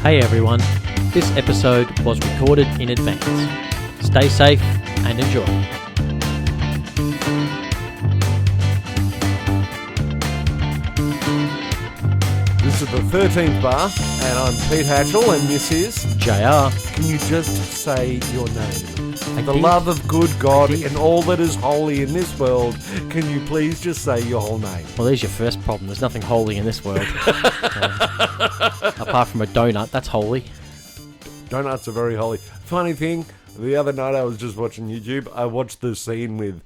Hey everyone, this episode was recorded in advance. Stay safe and enjoy. This is the 13th bar, and I'm Pete Hatchell, and this is... JR. Can you just say your name? I The did. love of good God and all that is holy in this world, can you please just say your whole name? Well, there's your first problem. There's nothing holy in this world. Apart from a donut, that's holy. Donuts are very holy. Funny thing, the other night I was just watching YouTube. I watched the scene with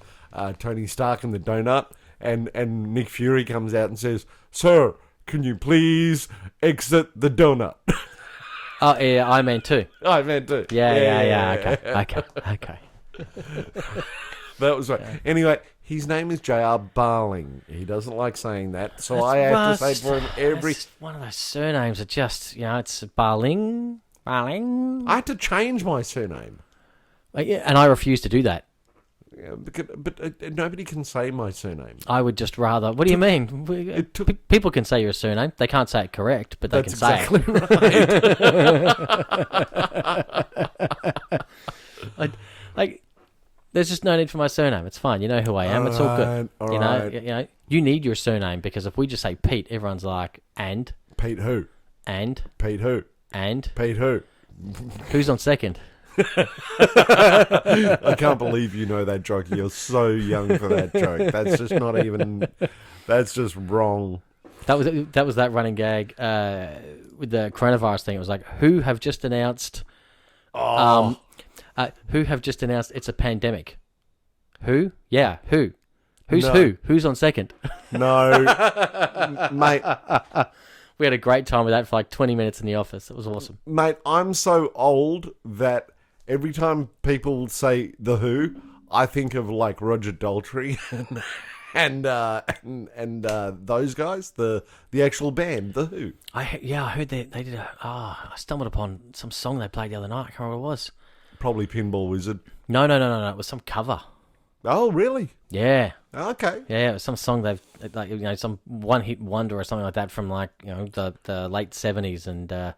Tony Stark and the donut, and Nick Fury comes out and says, "Sir, can you please exit the donut?" Oh, yeah, I meant too. I meant to. Yeah. Okay. That was right. Anyway, his name is J.R. Barling. He doesn't like saying that, so I have to say it for him every... That's one of those surnames that just, it's Barling. I had to change my surname. Yeah, and I refuse to do that. Yeah, but nobody can say my surname. I would just rather... What do you mean? People can say your surname. They can't say it correct, but they can say it. Right. There's just no need for my surname. It's fine. You know who I am. It's all good. All you right. know, you need your surname because if we just say Pete, everyone's like, and Pete who? and Pete who? and Pete who? who's on second? I can't believe you know that joke. You're so young for that joke. That's just not even... That's just wrong. That was that running gag with the coronavirus thing. It was like, who have just announced it's a pandemic? Who? Yeah, who? Who's No. who? Who's on second? No, mate. We had a great time with that for like 20 minutes in the office. It was awesome. Mate, I'm so old that every time people say The Who, I think of like Roger Daltrey and those guys, the actual band, The Who. I heard they did I stumbled upon some song they played the other night. I can't remember what it was. Probably Pinball Wizard. No. It was some cover. Oh, really? Yeah. Okay. Yeah, it was some song they've, like, some one-hit wonder or something like that from, like, the late 70s and at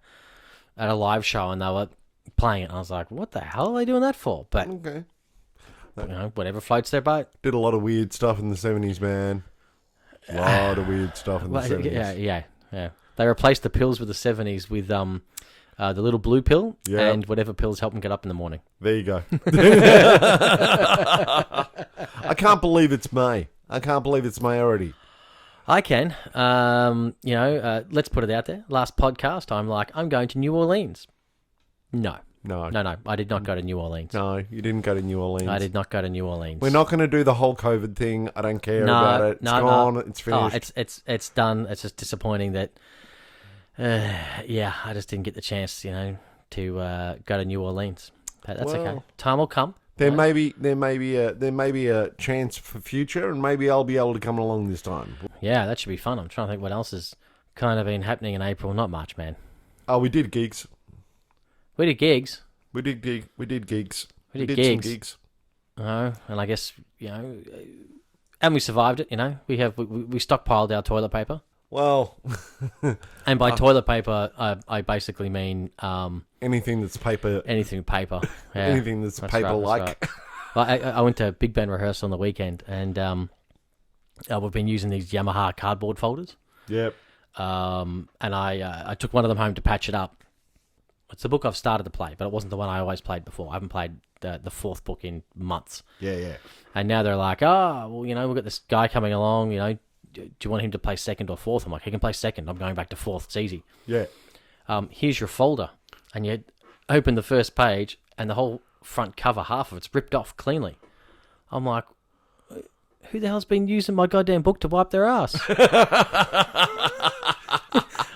a live show, and they were playing it. And I was like, what the hell are they doing that for? But, Okay. whatever floats their boat. Did a lot of weird stuff in the 70s, man. A lot of weird stuff in the 70s. Yeah. They replaced the pills with the 70s with the little blue pill and whatever pills help them get up in the morning. There you go. I can't believe it's May. I can't believe it's May already. I can. Let's put it out there. Last podcast, I'm like, I'm going to New Orleans. No. I did not go to New Orleans. No, you didn't go to New Orleans. I did not go to New Orleans. We're not going to do the whole COVID thing. I don't care about it. It's gone. It's finished. It's done. It's just disappointing that. I just didn't get the chance, to go to New Orleans. But that's okay. Time will come. There may be a chance for future, and maybe I'll be able to come along this time. Yeah, that should be fun. I'm trying to think what else has kind of been happening in April. Not much, man. Oh, we did gigs. We did gigs. We did gigs. We did Some gigs. Oh, and I guess and we survived it. We stockpiled our toilet paper. Well, and by toilet paper, I basically mean anything that's paper. Anything paper. Yeah, anything that's paper-like. Right. Well, I went to Big Ben rehearsal on the weekend, and we've been using these Yamaha cardboard folders. Yep. And I took one of them home to patch it up. It's the book I've started to play, but it wasn't the one I always played before. I haven't played the fourth book in months. Yeah. And now they're like, we've got this guy coming along, do you want him to play second or fourth? I'm like, he can play second. I'm going back to fourth. It's easy. Yeah. Here's your folder. And you open the first page, and the whole front cover, half of it's ripped off cleanly. I'm like, who the hell's been using my goddamn book to wipe their ass?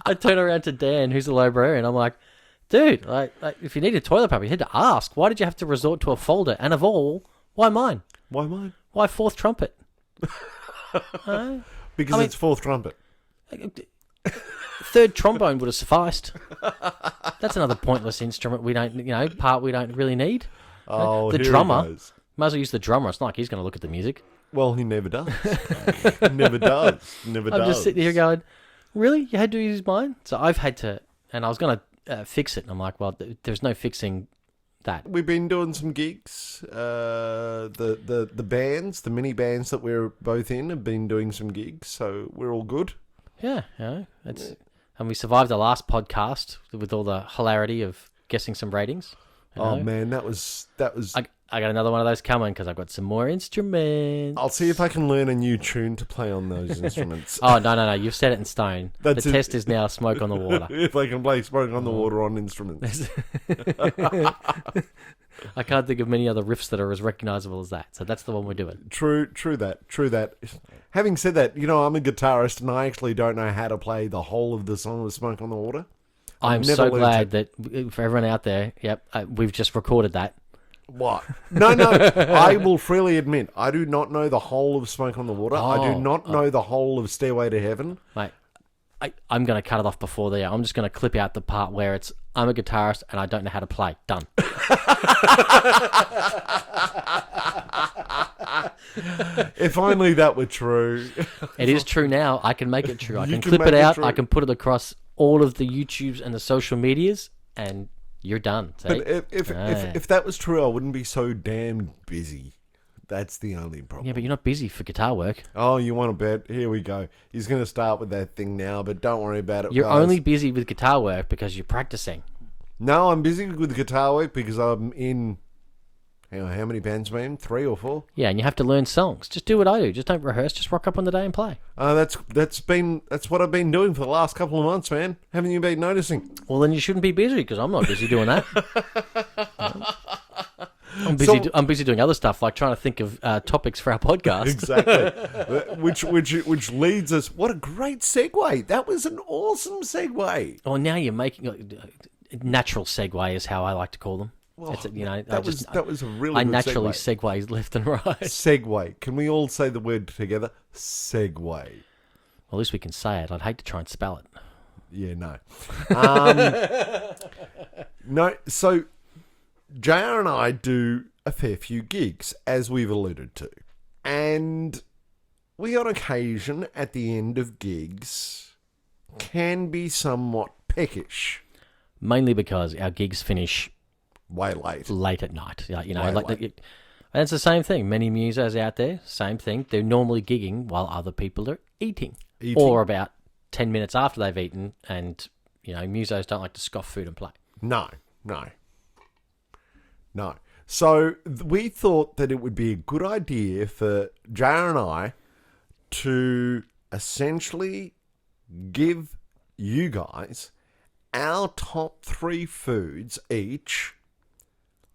I turn around to Dan, who's the librarian. I'm like, dude, like if you needed toilet paper, you had to ask. Why did you have to resort to a folder? And of all, why mine? Why mine? Why fourth trumpet? Because it's fourth trumpet. Third trombone would have sufficed. That's another pointless instrument we don't really need. Oh, the here drummer. He goes. Might as well use the drummer. It's not like he's going to look at the music. Well, he never does. Never does. I'm just sitting here going, really? You had to use mine? So I've had to, and I was going to fix it. And I'm like, well, there's no fixing that. We've been doing some gigs. The bands, the mini bands that we're both in, have been doing some gigs, so we're all good. Yeah, and we survived the last podcast with all the hilarity of guessing some ratings. Oh man, that was. I got another one of those coming because I've got some more instruments. I'll see if I can learn a new tune to play on those instruments. Oh, no. You've set it in stone. That's the test is now Smoke on the Water. If I can play Smoke on the Water on instruments. I can't think of many other riffs that are as recognisable as that. So that's the one we're doing. True that. Having said that, I'm a guitarist and I actually don't know how to play the whole of the song of Smoke on the Water. I'm so glad that for everyone out there, we've just recorded that. What? No. I will freely admit, I do not know the whole of Smoke on the Water. I do not know the whole of Stairway to Heaven. Mate, I'm going to cut it off before there. I'm just going to clip out the part where it's, I'm a guitarist and I don't know how to play. Done. If only that were true. It is true now. I can make it true. I can clip it out. I can put it across all of the YouTubes and the social medias, and you're done. See? But if that was true, I wouldn't be so damn busy. That's the only problem. Yeah, but you're not busy for guitar work. Oh, you want to bet? Here we go. He's going to start with that thing now, but don't worry about it. You're guys. only busy with guitar work because you're practicing. No, I'm busy with guitar work because I'm in... How many bands am I in? 3 or 4? Yeah, and you have to learn songs. Just do what I do. Just don't rehearse. Just rock up on the day and play. That's what I've been doing for the last couple of months, man. Haven't you been noticing? Well, then you shouldn't be busy because I'm not busy doing that. I'm busy doing other stuff like trying to think of topics for our podcast. Exactly. which leads us. What a great segue! That was an awesome segue. Oh, now you're making natural segue is how I like to call them. Well, that was a really I good naturally segue. segue left and right. Segue. Can we all say the word together? Segue. Well, at least we can say it. I'd hate to try and spell it. Yeah, no. No, so JR and I do a fair few gigs, as we've alluded to. And we, on occasion, at the end of gigs, can be somewhat peckish. Mainly because our gigs finish... way late. Late at night. And it's the same thing. Many musos out there, same thing. They're normally gigging while other people are eating. Or about 10 minutes after they've eaten. And, musos don't like to scoff food and play. No. So we thought that it would be a good idea for JR and I to essentially give you guys our top 3 foods each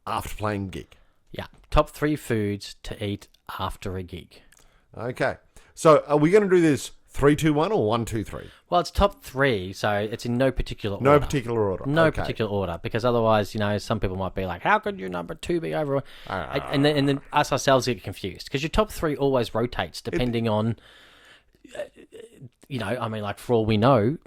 after playing gig. Yeah, top 3 foods to eat after a gig. Okay. So are we going to do this 3, 2, 1 or 1, 2, 3? Well, it's top 3, so it's in no particular order. No particular order. No Okay. particular order, because otherwise, some people might be like, how could your number 2 be over? And then us ourselves get confused, because your top 3 always rotates depending on, like for all we know,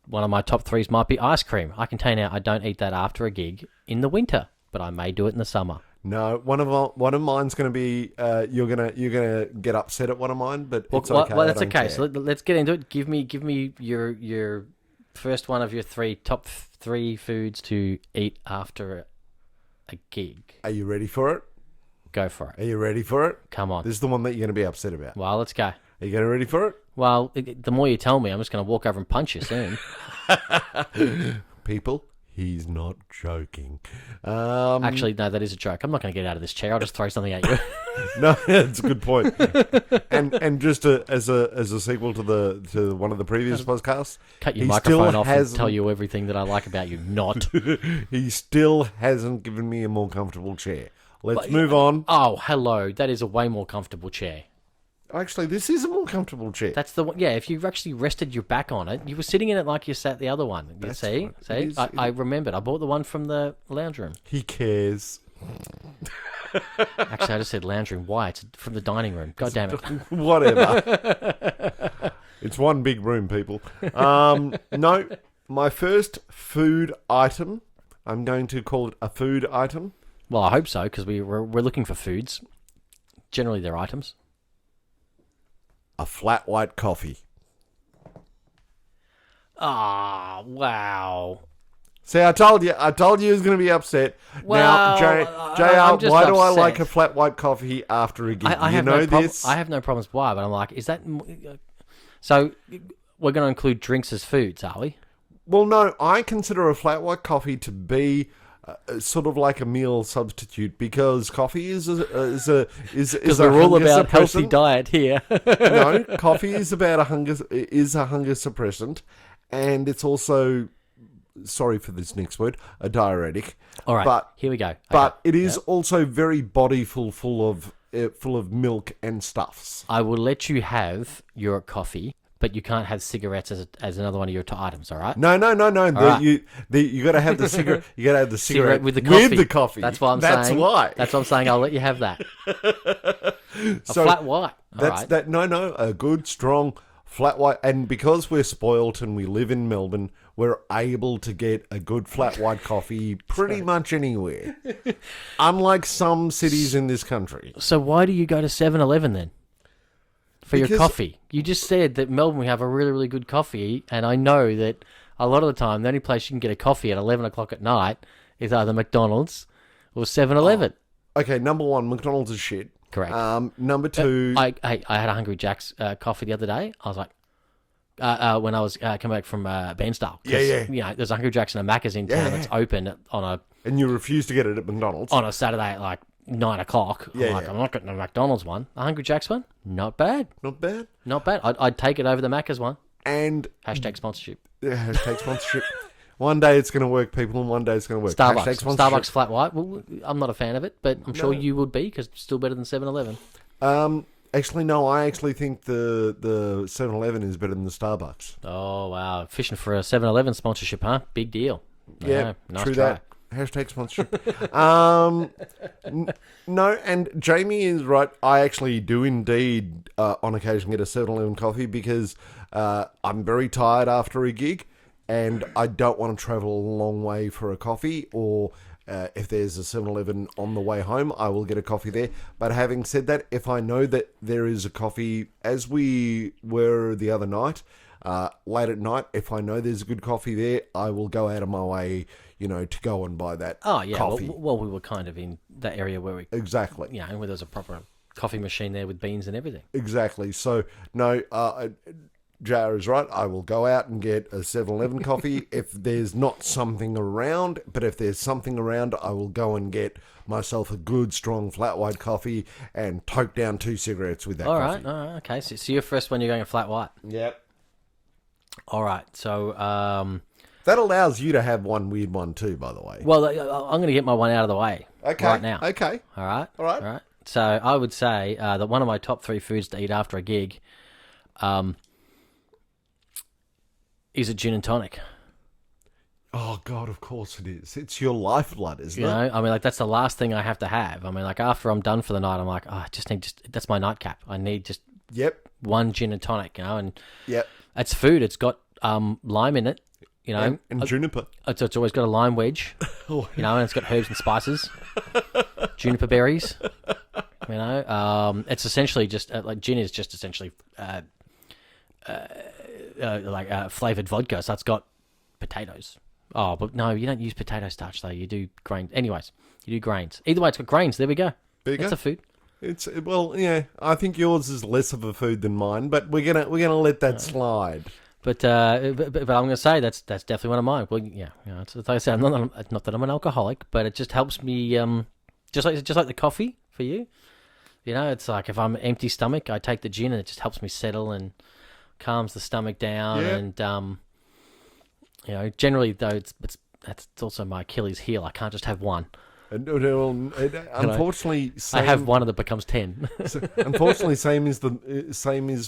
one of my top 3s might be ice cream. I can tell you now, I don't eat that after a gig in the winter, but I may do it in the summer. No, one of mine's going to be you're gonna get upset at one of mine, but it's okay. Well, that's okay. So let's get into it. Give me your first one of your top 3 foods to eat after a gig. Are you ready for it? Go for it. Are you ready for it? Come on. This is the one that you're going to be upset about. Well, let's go. Are you going to ready for it? Well, the more you tell me, I'm just going to walk over and punch you soon. People, he's not joking. Actually, no, that is a joke. I'm not going to get out of this chair. I'll just throw something at you. No, that's a good point. And just as a sequel to one of the previous podcasts, cut your microphone off and tell you everything that I like about you. Not. He still hasn't given me a more comfortable chair. Let's move on. Oh, hello. That is a way more comfortable chair. Actually, this is a more comfortable chair. That's the one. Yeah, if you actually rested your back on it, you were sitting in it like you sat the other one. You see? I remembered. I bought the one from the lounge room. He cares. Actually, I just said lounge room. Why? It's from the dining room. God damn it. Whatever. It's one big room, people. No, my first food item, I'm going to call it a food item. Well, I hope so, because we're looking for foods. Generally, they're items. A flat white coffee. Ah, wow. See, I told you. I told you he was going to be upset. Well, now, JR, I'm just why do I upset. like a flat white coffee after a gig? I you have know no this? I have no problems why, but I'm like, is that... So, we're going to include drinks as foods, are we? Well, no, I consider a flat white coffee to be sort of like a meal substitute because coffee is Because a we're all hunger about healthy suppressant. diet here. No, coffee is about a hunger suppressant, and it's also, sorry for this next word, a diuretic. All right, but here we go. But Okay. it is also very bodyful, full of milk and stuffs. I will let you have your coffee, but you can't have cigarettes as another one of your items, all right? No. right. You got to have the cigarette. You got to have the cigarette with the coffee. With the coffee. That's why I'm That's saying. why. That's what I'm saying. I'll let you have that. A So flat white. All That's right. that. No, a good strong flat white. And because we're spoilt and we live in Melbourne, we're able to get a good flat white coffee pretty much anywhere. Unlike some cities in this country. So why do you go to 7-Eleven then? For your Because- coffee. You just said that Melbourne we have a really, really good coffee, and I know that a lot of the time the only place you can get a coffee at 11 o'clock at night is either McDonald's or 7-Eleven. Okay, number one, McDonald's is shit. Correct. Number two, I had a Hungry Jack's coffee the other day. I was like, when I was coming back from Bairnsdale. Yeah. You know, there's a Hungry Jack's in a Macca's in town that's open and you refuse to get it at McDonald's. on a Saturday at like 9 o'clock. Yeah. I'm not getting a McDonald's one. A Hungry Jack's one, not bad. Not bad. Not bad. I'd take it over the Macca's one. And Hashtag sponsorship. hashtag sponsorship. One day it's going to work, people, and one day it's going to work. Starbucks. Hashtag sponsorship. Starbucks flat white. Well, I'm not a fan of it, but I'm sure you would be because it's still better than 7-Eleven. Actually, no. I actually think the 7-Eleven is better than the Starbucks. Oh, wow. Fishing for a 7-Eleven sponsorship, huh? Big deal. Yeah, nice true try. that. Hashtag sponsorship. No, and Jamie is right. I actually do indeed, on occasion, get a 7-Eleven coffee because I'm very tired after a gig and I don't want to travel a long way for a coffee, or if there's a 7-Eleven on the way home, I will get a coffee there. But having said that, if I know that there is a coffee, as we were the other night, late at night, if I know there's a good coffee there, I will go out of my way, to go and buy that coffee. Well, we were kind of in that area where we, Exactly. where there's a proper coffee machine there with beans and everything. Exactly. So, no, JR is right. I will go out and get a 7-Eleven coffee if there's not something around. But if there's something around, I will go and get myself a good, strong, flat white coffee and toke down 2 cigarettes with that coffee. All right. Okay. So your first one, you're going a flat white. Yep. All right. So, That allows you to have one weird one too, by the way. well, I'm going to get my one out of the way right now. Okay. All right. All right. So I would say that one of my top 3 foods to eat after a gig is a gin and tonic. Oh, God, of course it is. It's your lifeblood, isn't You it? know, I mean, like, that's the last thing I have to have. I mean, like, after I'm done for the night, I'm like, oh, I just need that's my nightcap. I need just Yep. one gin and tonic, and Yep. it's food. It's got lime in it, And juniper. It's always got a lime wedge, and it's got herbs and spices, juniper berries. It's essentially just like gin is just essentially flavored vodka. So it's got potatoes. Oh, but no, you don't use potato starch though. You do grains. Anyways, you do grains. Either way, it's got grains. There we go. There you That's go. a food. It's yeah. I think yours is less of a food than mine, but we're gonna let that slide. But I'm going to say that's definitely one of mine. Well, it's like I said, not that I'm an alcoholic, but it just helps me. Just like the coffee for you. It's like if I'm empty stomach, I take the gin and it just helps me settle and calms the stomach down. Yeah. And generally though, that's also my Achilles heel. I can't just have one. Unfortunately, I have one and it becomes 10. Unfortunately, same is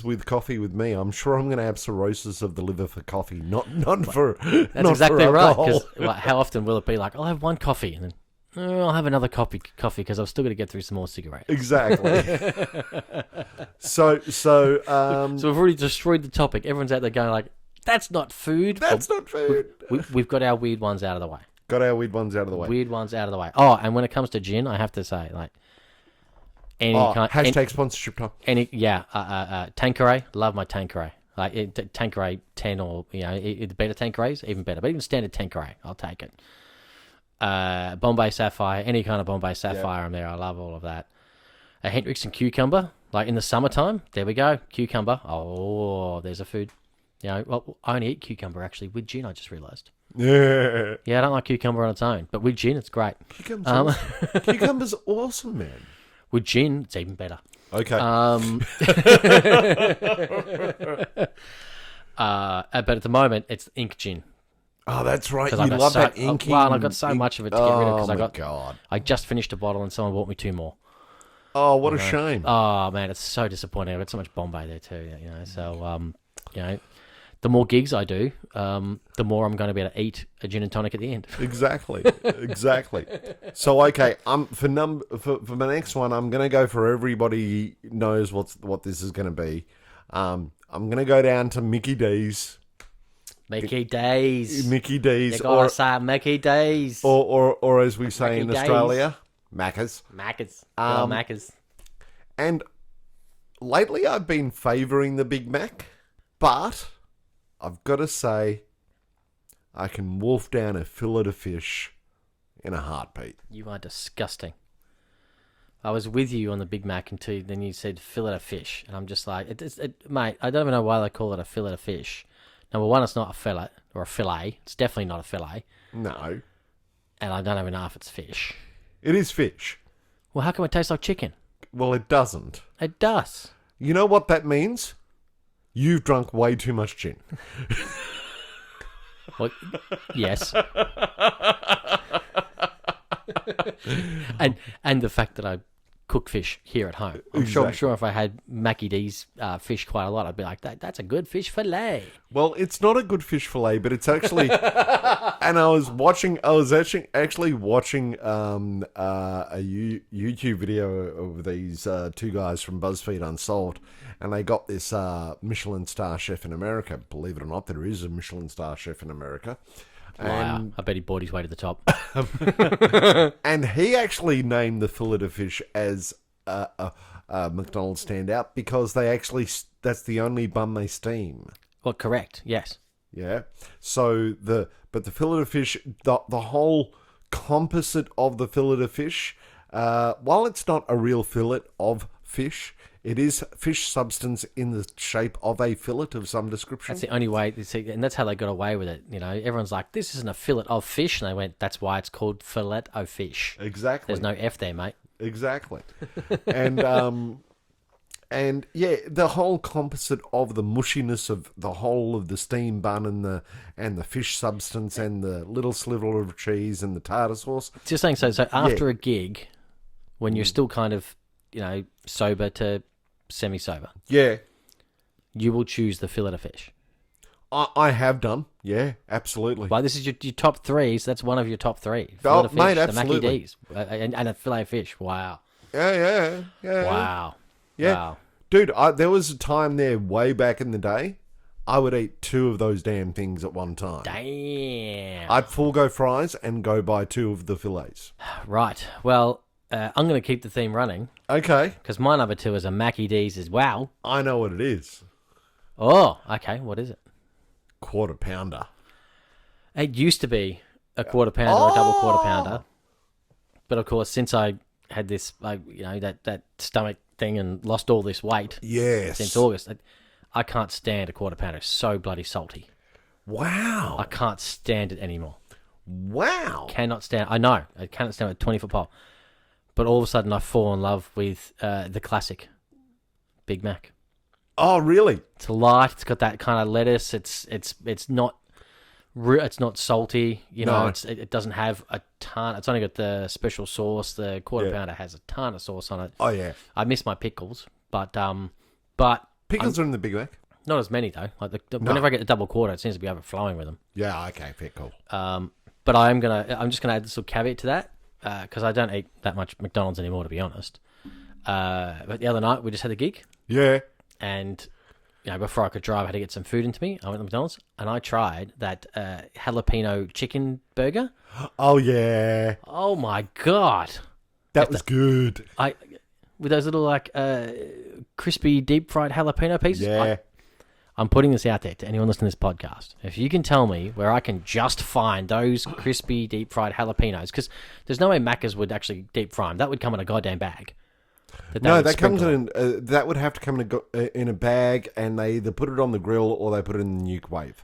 with coffee with me. I'm sure I'm going to have cirrhosis of the liver for coffee, not for. That's not exactly for right. alcohol. Because how often will it be like, I'll have one coffee and then I'll have another coffee because I've still got to get through some more cigarettes. Exactly. So we've already destroyed the topic. Everyone's out there going like, "That's not food." that's not food. We've got our weird ones out of the way. Got our weird ones out of the way. Weird ones out of the way. Oh, and when it comes to gin, I have to say, like, Hashtag sponsorship time. Tanqueray. Love my Tanqueray. Like Tanqueray 10 or, the better Tanquerays, even better. But even standard Tanqueray, I'll take it. Bombay Sapphire, any kind of Bombay Sapphire, I'm there. I love all of that. A Hendrick's and cucumber, like in the summertime. There we go, cucumber. Oh, there's a food. Well, I only eat cucumber actually with gin. I just realised. Yeah. Yeah, I don't like cucumber on its own, but with gin, it's great. Cucumber's awesome, man. With gin, it's even better. Okay. But at the moment, it's ink gin. Oh, that's right. You I got love that inking. Well, and I got so much of it to get rid of because God. I just finished a bottle and someone bought me 2 more. Oh, what a shame. Oh man, it's so disappointing. I got so much Bombay there too. So the more gigs I do, the more I'm going to be able to eat a gin and tonic at the end. Exactly. So okay, for my next one, I'm going to go for everybody knows what this is going to be. I'm going to go down to Mickey D's. Mickey D's. Mickey D's. You gotta say Mickey D's. Or as we say Mickey in D's. Australia, Macca's. Macca's. Macca's. And lately I've been favouring the Big Mac, but I've got to say I can wolf down a fillet of fish in a heartbeat. You are disgusting. I was with you on the Big Mac until then you said fillet of fish. And I'm just like, mate, I don't even know why they call it a fillet of fish. Number one, it's not a fillet or a fillet. It's definitely not a fillet. No. And I don't even know if it's fish. It is fish. Well, how come it tastes like chicken? Well, it doesn't. It does. You know what that means? You've drunk way too much gin. Well, yes. and the fact that I cook fish here at home. I'm sure if I had Mackie D's fish quite a lot, I'd be like, that's a good fish fillet. Well, it's not a good fish fillet, but it's actually. And I was actually watching a YouTube video of these 2 guys from BuzzFeed Unsolved, and they got this Michelin star chef in America. Believe it or not, there is a Michelin star chef in America. Wow, I bet he bought his way to the top. And he actually named the fillet of fish as a McDonald's standout because that's the only bun they steam. Well, correct, yes. Yeah. So the fillet of fish, the whole composite of the fillet of fish, while it's not a real fillet of fish, it is fish substance in the shape of a fillet of some description. That's the only way, and that's how they got away with it. Everyone's like, this isn't a fillet of fish. And they went, that's why it's called fillet of fish. Exactly. There's no F there, mate. Exactly. And yeah, the whole composite of the mushiness of the whole of the steam bun and the fish substance and the little sliver of cheese and the tartar sauce. Just saying, so after a gig, when you're still kind of, sober to semi-sober, yeah, you will choose the fillet of fish. I have done, yeah, absolutely. Well, this is your top 3, so that's one of your top 3. Oh, of fish, mate, the absolutely. Mackie D's, and a fillet of fish. Wow. Yeah. Wow. Yeah. Wow. Dude, there was a time there way back in the day, I would eat 2 of those damn things at one time. Damn. I'd forego fries and go buy 2 of the fillets. Right. Well, I'm going to keep the theme running. Okay. Because my number 2 is a Mackie D's as well. I know what it is. Oh, okay. What is it? Quarter pounder. It used to be a quarter pounder or a double quarter pounder. But of course, since I had this, that stomach thing and lost all this weight Yes. since August, I can't stand a quarter pounder. It's so bloody salty. Wow. I can't stand it anymore. Wow. Cannot stand. I know. I cannot stand a 20-foot pole. But all of a sudden, I fall in love with the classic Big Mac. Oh, really? It's light. It's got that kind of lettuce. It's not salty. No. It doesn't have a ton. It's only got the special sauce. The quarter pounder has a ton of sauce on it. Oh yeah. I miss my pickles, but Pickles are in the Big Mac. not as many though. Like whenever I get the double quarter, it seems to be overflowing with them. Yeah. Okay. Pickle. But I'm just gonna add this little caveat to that because I don't eat that much McDonald's anymore, to be honest. But the other night we just had a gig. Yeah. And before I could drive, I had to get some food into me. I went to McDonald's and I tried that jalapeno chicken burger. Oh yeah. Oh my god, That was good. with those little crispy deep fried jalapeno pieces. Yeah. I'm putting this out there to anyone listening to this podcast. If you can tell me where I can just find those crispy deep fried jalapenos, because there's no way Macca's would actually deep fry them. That would come in a goddamn bag. That comes in. That would have to come in a bag, and they either put it on the grill or they put it in the nuke wave.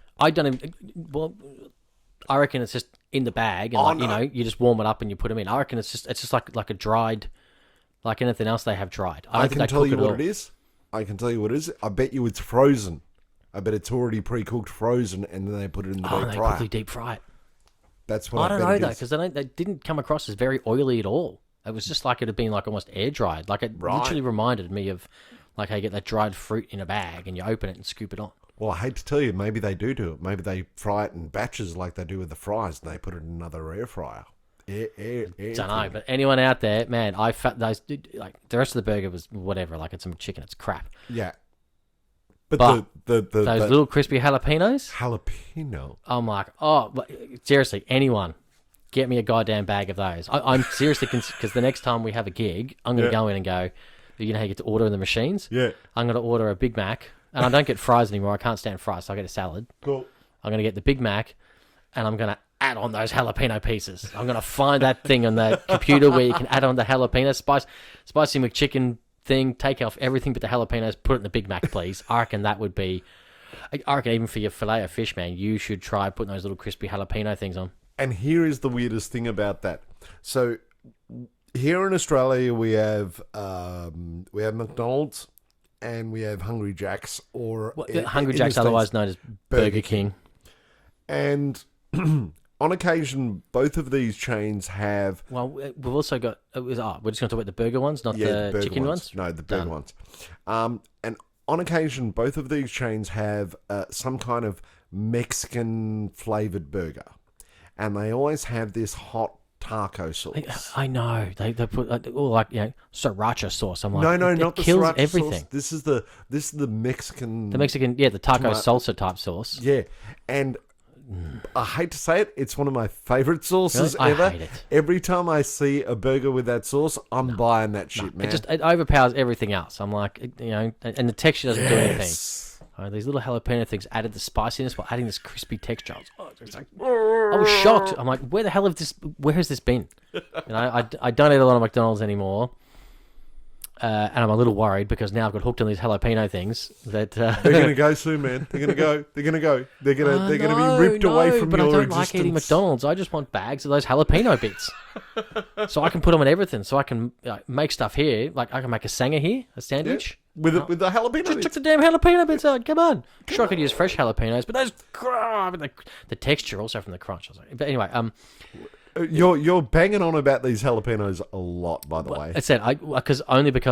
I reckon it's just in the bag, and you just warm it up and you put them in. I reckon it's just like a dried, like anything else they have dried. I can tell you what it is. I can tell you what it is. I bet you it's frozen. I bet it's already pre-cooked, frozen, and then they put it in the deep fryer. They quickly deep fry it. That's what I don't know though, because they didn't come across as very oily at all. It was just like it had been like almost air dried. Like it literally reminded me of like how you get that dried fruit in a bag and you open it and scoop it on. Well, I hate to tell you, maybe they do it. Maybe they fry it in batches like they do with the fries, and they put it in another air fryer. Don't know, but anyone out there, man, those like the rest of the burger was whatever. Like it's some chicken, it's crap. Yeah. But those little crispy jalapenos. Jalapeno. I'm like, seriously, anyone, get me a goddamn bag of those. I'm seriously, because the next time we have a gig, I'm going to go in and go, you know how you get to order in the machines? Yeah. I'm going to order a Big Mac, and I don't get fries anymore. I can't stand fries, so I get a salad. Cool. I'm going to get the Big Mac, and I'm going to add on those jalapeno pieces. I'm going to find that thing on the computer where you can add on the jalapeno spicy McChicken thing, take off everything but the jalapenos, put it in the Big Mac, please. I reckon that would be... I reckon even for your filet of fish, man, you should try putting those little crispy jalapeno things on. And here is the weirdest thing about that. So here in Australia, we have McDonald's and we have Hungry Jack's, or Hungry Jack's, otherwise known as Burger King. And on occasion, both of these chains have... Well, we've also got... we're just going to talk about the burger ones, not the chicken ones? No, the burger ones. And on occasion, both of these chains have some kind of Mexican-flavoured burger. And they always have this hot taco sauce. I know. They put sriracha sauce. I'm like, no, not the kills sriracha everything. Sauce. This is the Mexican... The Mexican, the taco salsa type sauce. Yeah, and... I hate to say it, it's one of my favourite sauces really? ever. I hate it. Every time I see a burger with that sauce, I'm buying that shit, man. It overpowers everything else. I'm like, and the texture doesn't do anything. These little jalapeno things added the spiciness while adding this crispy texture. I was shocked. I'm like, where has this been? I don't eat a lot of McDonald's anymore. And I'm a little worried because now I've got hooked on these jalapeno things. That they're going to go soon, man. They're going to go. They're going to go. They're going to be ripped away from your existence. But I don't like eating McDonald's. I just want bags of those jalapeno bits, so I can put them in everything. So I can make stuff here. Like I can make a sanger here, a sandwich with the jalapeno. Just bits. took the damn jalapeno bits out. Come on. Sure, I could use fresh jalapenos, but those the texture also from the crunch. I was like, but anyway, You're banging on about these jalapenos a lot, by the way. I said because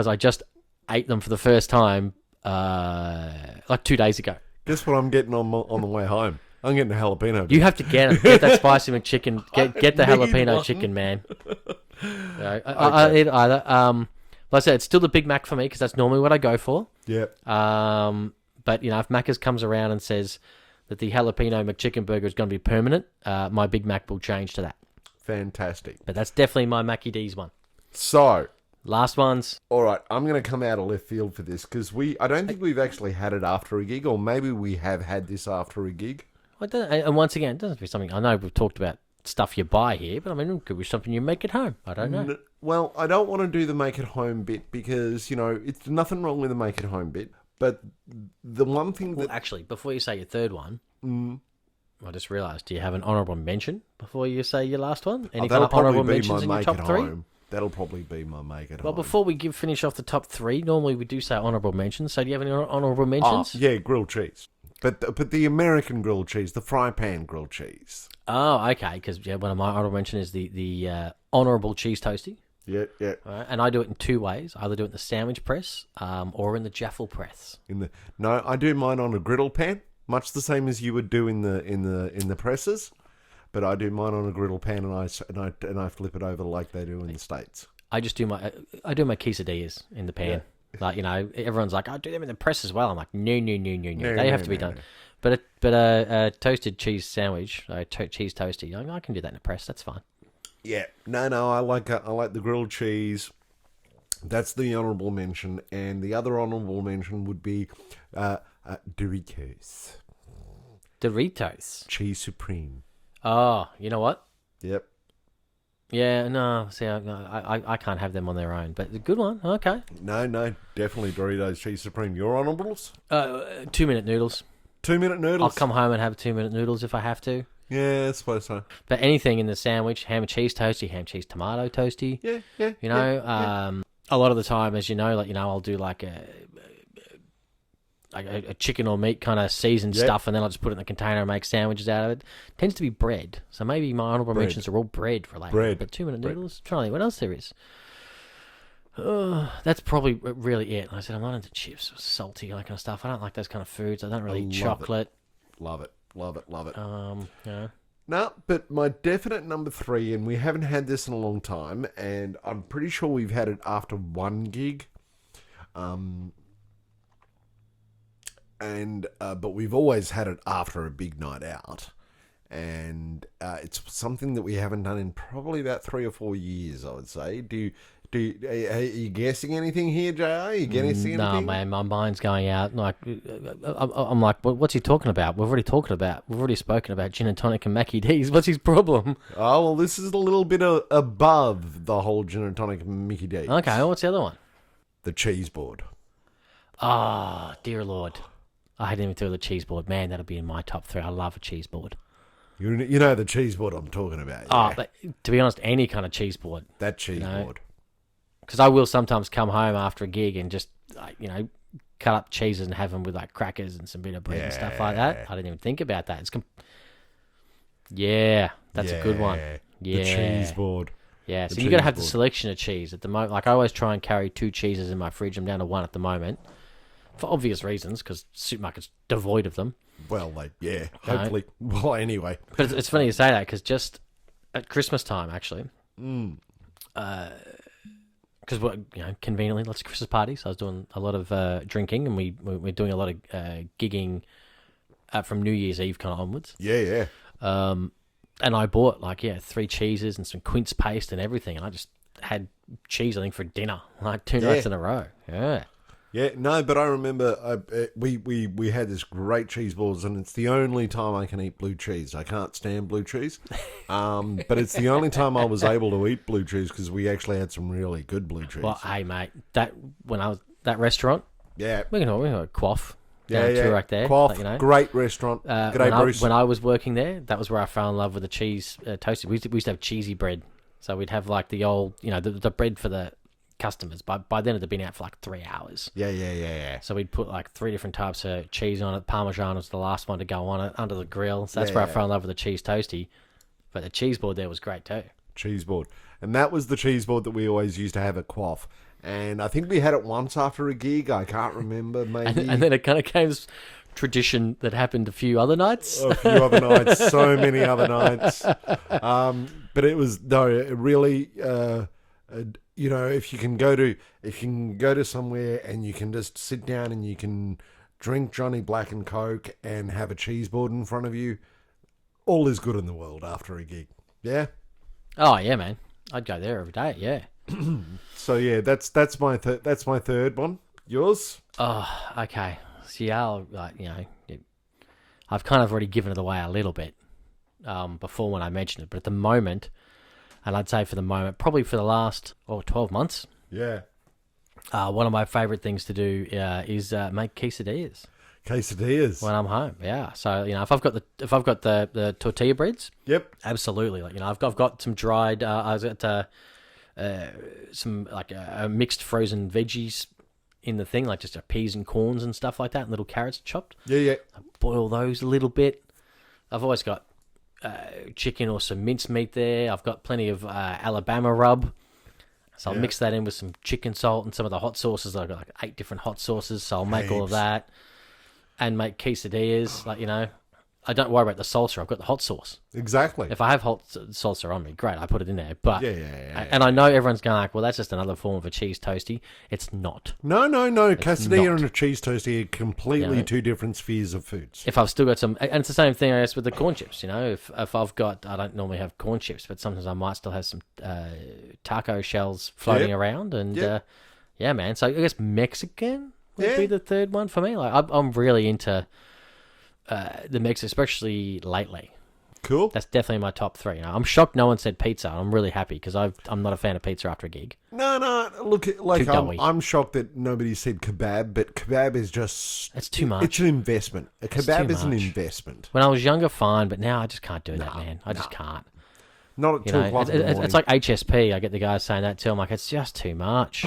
I just ate them for the first time like 2 days ago. Guess what I'm getting on the way home? I'm getting a jalapeno. You have to get that spicy McChicken. Get the jalapeno chicken, man. I eat either. Like I said, it's still the Big Mac for me because that's normally what I go for. Yeah. But if Macca's comes around and says that the jalapeno McChicken burger is going to be permanent, my Big Mac will change to that. Fantastic. But that's definitely my Mackie D's one. So, last ones. All right, I'm going to come out of left field for this because I don't think we've actually had it after a gig, or maybe we have had this after a gig. And once again, it doesn't have to be something. I know we've talked about stuff you buy here, but I mean, it could be something you make at home. I don't know. Well, I don't want to do the make at home bit because it's nothing wrong with the make at home bit, but the one thing that actually, before you say your third one. I just realised, do you have an honourable mention before you say your last one? Any kind of honourable mentions in your top three? That'll probably be my make at home. Well, before we finish off the top three, normally we do say honourable mentions. So do you have any honourable mentions? Yeah, grilled cheese. But the American grilled cheese, the fry pan grilled cheese. Oh, okay, because one of my honourable mentions is the honourable cheese toasty. Yeah. Right, and I do it in two ways. I either do it in the sandwich press or in the jaffle press. No, I do mine on a griddle pan. Much the same as you would do in the presses, but I do mine on a griddle pan and I flip it over like they do in the States. I just do my quesadillas in the pan. Yeah. Like everyone's like, I do them in the press as well. I'm like, no. They have to be done. No. But a toasted cheese sandwich, cheese toasty, I can do that in a press. That's fine. Yeah, no. I like the grilled cheese. That's the honourable mention, and the other honourable mention would be. Doritos. Doritos. Cheese Supreme. Oh, you know what? Yep. Yeah, no. See, I can't have them on their own, but a good one. Okay. No, definitely Doritos Cheese Supreme. Your honorables? 2-minute noodles. 2-minute noodles. I'll come home and have 2-minute noodles if I have to. Yeah, I suppose so. But anything in the sandwich, ham and cheese toasty, ham cheese tomato toasty. Yeah. You know, a lot of the time, as you know, like I'll do like a chicken or meat kind of seasoned stuff, and then I'll just put it in the container and make sandwiches out of it. Tends to be bread, so maybe my honorable mentions are all bread related. Bread. But 2-minute noodles. Trying to think what else there is. That's probably really it. Like I said, I'm not into chips or salty, that kind of stuff. I don't like those kind of foods. I don't really eat chocolate. Love it. Yeah. No, but my definite number 3, and we haven't had this in a long time, and I'm pretty sure we've had it after one gig. But we've always had it after a big night out. And it's something that we haven't done in probably about 3 or 4 years, I would say. Are you guessing anything here, JR? Are you guessing anything? No, man, my mind's going out. Like, I'm like, what's he talking about? We've already spoken about gin and tonic and Mackie D's. What's his problem? Oh, well, this is a little bit above the whole gin and tonic and Mickey D's. Okay, well, what's the other one? The cheese board. Ah, dear Lord. I hadn't even thought of the cheese board. Man, that'll be in my top 3. I love a cheese board. You know the cheese board I'm talking about. Yeah. Oh, but to be honest, any kind of cheese board. That cheese board. Because I will sometimes come home after a gig and just, cut up cheeses and have them with, crackers and some bit of bread and stuff like that. I didn't even think about that. That's a good one. Yeah. The cheese board. Yeah, so you've got to have the selection of cheese. At the moment, I always try and carry 2 cheeses in my fridge. I'm down to 1 at the moment. For obvious reasons, because supermarket's devoid of them. Well, hopefully. Well, anyway. But it's funny you say that, because just at Christmas time, actually, because conveniently, lots of Christmas parties. I was doing a lot of drinking, and we're doing a lot of gigging from New Year's Eve kind of onwards. Yeah. And I bought 3 cheeses and some quince paste and everything, and I just had cheese, I think, for dinner, 2 nights in a row. Yeah. Yeah, no, but I remember we had this great cheese balls, and it's the only time I can eat blue cheese. I can't stand blue cheese, but it's the only time I was able to eat blue cheese because we actually had some really good blue cheese. Well, hey, mate, that restaurant, yeah, we can quaff. Yeah. Right there. Quaff, great restaurant. G'day, when I was working there, that was where I fell in love with the cheese toasted. We used to have cheesy bread, so we'd have the old, the bread for the customers. By then it had been out for 3 hours. Yeah. So we'd put 3 different types of cheese on it. Parmesan was the last one to go on it under the grill. So that's where I fell in love with the cheese toasty. But the cheese board there was great too. Cheese board. And that was the cheese board that we always used to have at Quaff. And I think we had it once after a gig. I can't remember, maybe. And then it kind of came tradition that happened a few other nights. A few other nights. So many other nights. But it was, really... if you can go to somewhere and you can just sit down and you can drink Johnny Black and Coke and have a cheese board in front of you, all is good in the world after a gig. Yeah. Oh yeah, man. I'd go there every day. Yeah. So yeah, that's my third one. Yours? Oh, okay. See, I've kind of already given it away a little bit before when I mentioned it, but at the moment. And I'd say for the moment, probably for the last 12 months. Yeah. One of my favourite things to do is make quesadillas. Quesadillas. When I'm home, yeah. So if I've got the tortilla breads, yep, absolutely. I've got some dried. I've got some mixed frozen veggies in the thing, just peas and corns and stuff like that, and little carrots chopped. Yeah. I boil those a little bit. I've always got chicken or some mincemeat there. I've got plenty of Alabama rub, so I'll mix that in with some chicken salt and some of the hot sauces. I've got 8 different hot sauces, so I'll make all of that and make quesadillas. I don't worry about the salsa. I've got the hot sauce. Exactly. If I have hot salsa on me, great, I put it in there. But yeah. And I know everyone's going well, that's just another form of a cheese toasty. It's not. No. Quesadilla and a cheese toasty are completely 2 different spheres of foods. If I've still got some, and it's the same thing I guess with the corn chips. If I've got, I don't normally have corn chips, but sometimes I might still have some taco shells floating around, and yeah, man. So I guess Mexican would Yeah. be the third one for me. Like I'm really into the mix, especially lately. Cool. That's definitely my top 3. I'm shocked no one said pizza. I'm really happy because I'm not a fan of pizza after a gig. No. Look, like Too doughy. I'm shocked that nobody said kebab, but kebab is just It's too much. It's an investment. A kebab too is an much. investment. When I was younger, fine, but now I just can't do that, man. I just can't. Not at You 2 know, o'clock in the morning. it's like HSP. I get the guys saying that too. I'm like, it's just too much.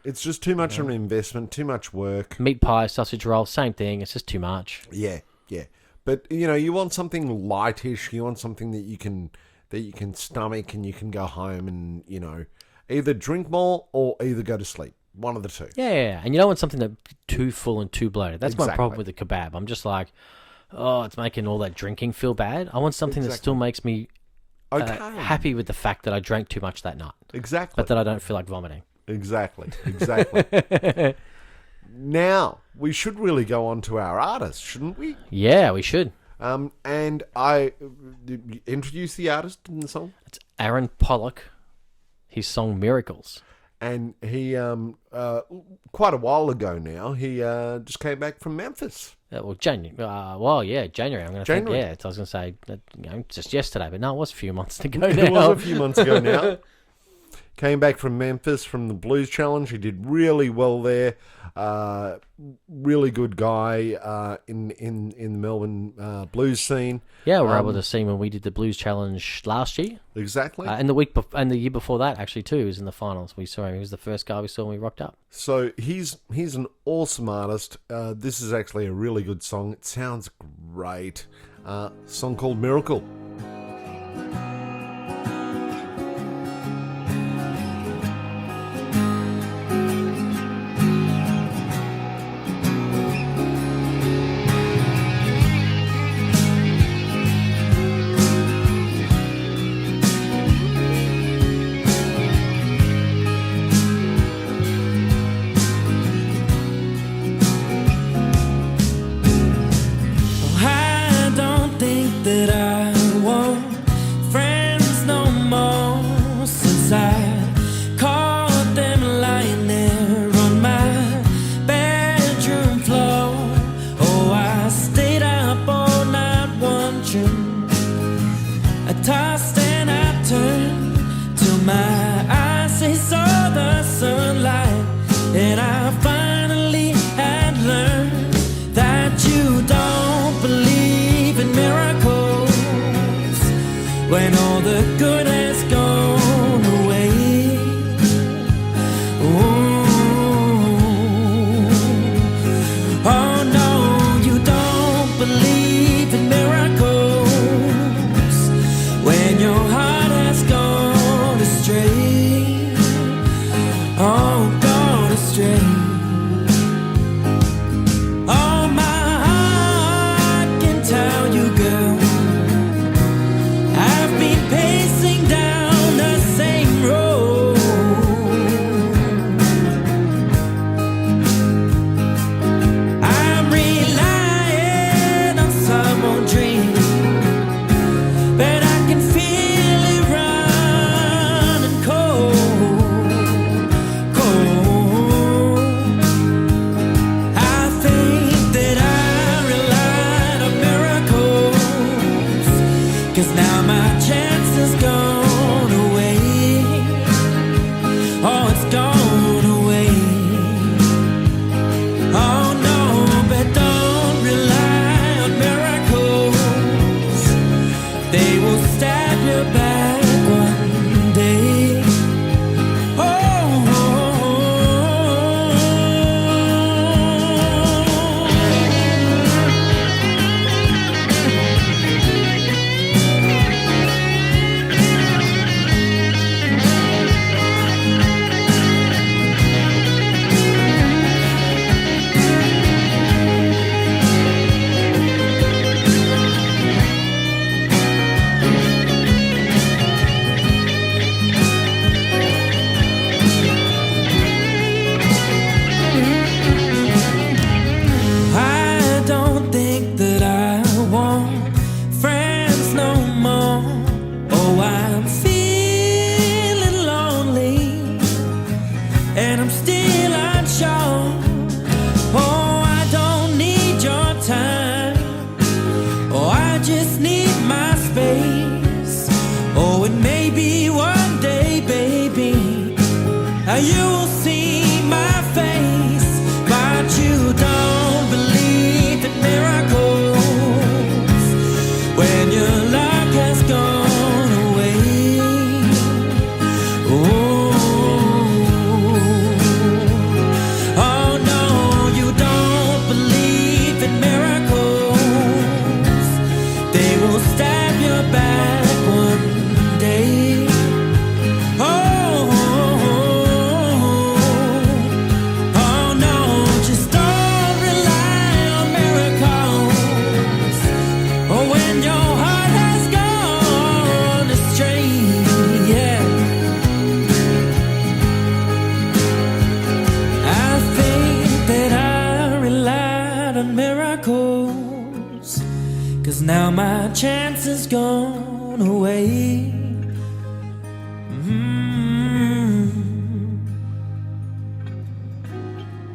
It's just too much of an investment, too much work. Meat pie, sausage roll, same thing. It's just too much. Yeah. But you want something lightish. You want something that you can stomach and you can go home and either drink more or either go to sleep. One of the two. Yeah. And you don't want something that's too full and too bloated. That's my Exactly. problem with the kebab. I'm just like, oh, it's making all that drinking feel bad. I want something that still makes me happy with the fact that I drank too much that night, Exactly. but that I don't feel like vomiting. Exactly. Now, we should really go on to our artist, shouldn't we? Yeah, we should. And I introduce the artist in the song. It's Aaron Pollock. His song Miracles. And he, quite a while ago now, he just came back from Memphis. January. January. I'm going to think. January. Yeah, I was going to say just yesterday, but no, it was a few months ago It now. was a few months ago now. Came back from Memphis from the Blues Challenge. He did really well there. Really good guy in the Melbourne blues scene. Yeah, we were able to see when we did the Blues Challenge last year. Exactly. And the year before that, actually, too, he was in the finals. We saw him. He was the first guy we saw when we rocked up. So he's an awesome artist. This is actually a really good song. It sounds great. Song called Miracle. When all the good has gone away. Oh no, you don't believe in miracles when your heart has gone astray. Oh, gone astray. Oh, my heart can tell you, girl, I've been pacing down just need my space. Oh, and maybe one day, baby, you will see my face. But you don't believe in miracles when your luck has gone away. Oh no, you don't believe in miracles. They will stab your back one day. Oh no, just don't rely on miracles. Oh, when your heart has gone astray, yeah. I think that I relied on miracles, 'cause now my chance has gone away.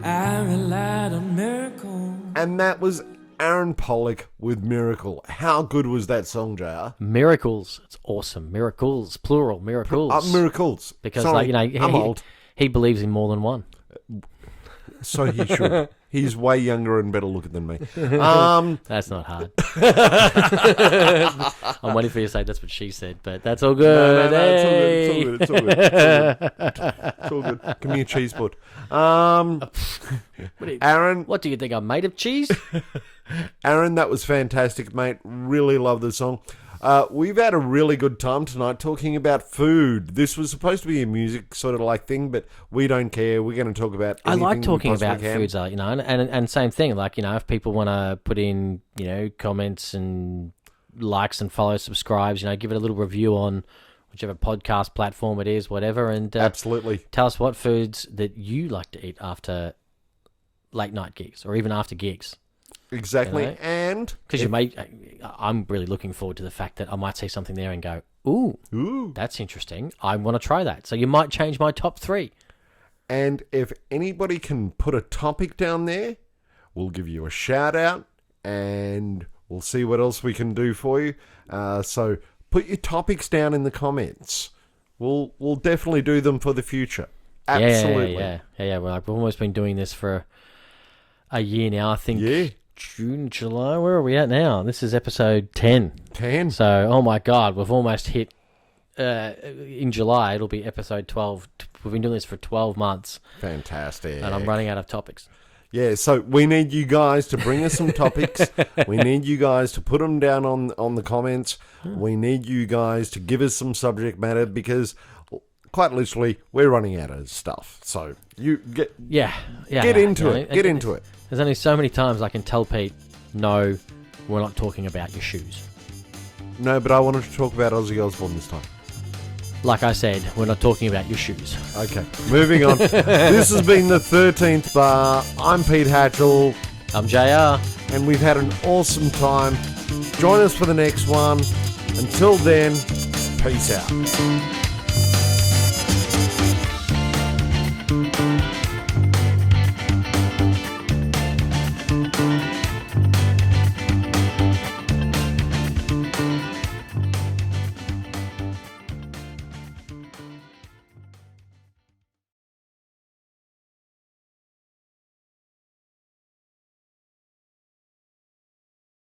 I relied on miracles. And that was Aaron Pollock with Miracle. How good was that song, JR? Miracles. It's awesome. Miracles. Plural. Miracles. Miracles. Because, Sorry, like, I'm old. He believes in more than one. So he should. He's way younger and better looking than me. That's not hard. I'm waiting for you to say that's what she said, but that's all good. No, Hey. it's all good. It's all good. It's all good. Give me a cheese foot. Aaron, What do you think? I'm made of cheese? Aaron, that was fantastic, mate. Really love the song. We've had a really good time tonight talking about food. This was supposed to be a music sort of like thing, but we don't care. We're going to talk about I anything like we talking possibly about can. foods, and same thing. Like, if people want to put in, comments and likes and follow, subscribes, give it a little review on whichever podcast platform it is, whatever, and Absolutely. tell us what foods that you like to eat after late night gigs or even after gigs. Exactly. You know? And Because I'm really looking forward to the fact that I might see something there and go, ooh, that's interesting. I want to try that. So you might change my top 3. And if anybody can put a topic down there, we'll give you a shout out and we'll see what else we can do for you. So put your topics down in the comments. We'll definitely do them for the future. Absolutely. Yeah. Well, we've almost been doing this for a year now. I think June, July. Where are we at now? This is episode 10. 10. So, oh my God, we've almost hit. In July, it'll be episode 12. We've been doing this for 12 months. Fantastic. And I'm running out of topics. Yeah, so we need you guys to bring us some topics. We need you guys to put them down on the comments. We need you guys to give us some subject matter because, quite literally, we're running out of stuff. So you get into it. Get into it. There's only so many times I can tell Pete, no, we're not talking about your shoes. No, but I wanted to talk about Ozzy Osbourne this time. Like I said, we're not talking about your shoes. Okay, moving on. This has been the 13th Bar. I'm Pete Hatchell. I'm JR. And we've had an awesome time. Join us for the next one. Until then, peace out.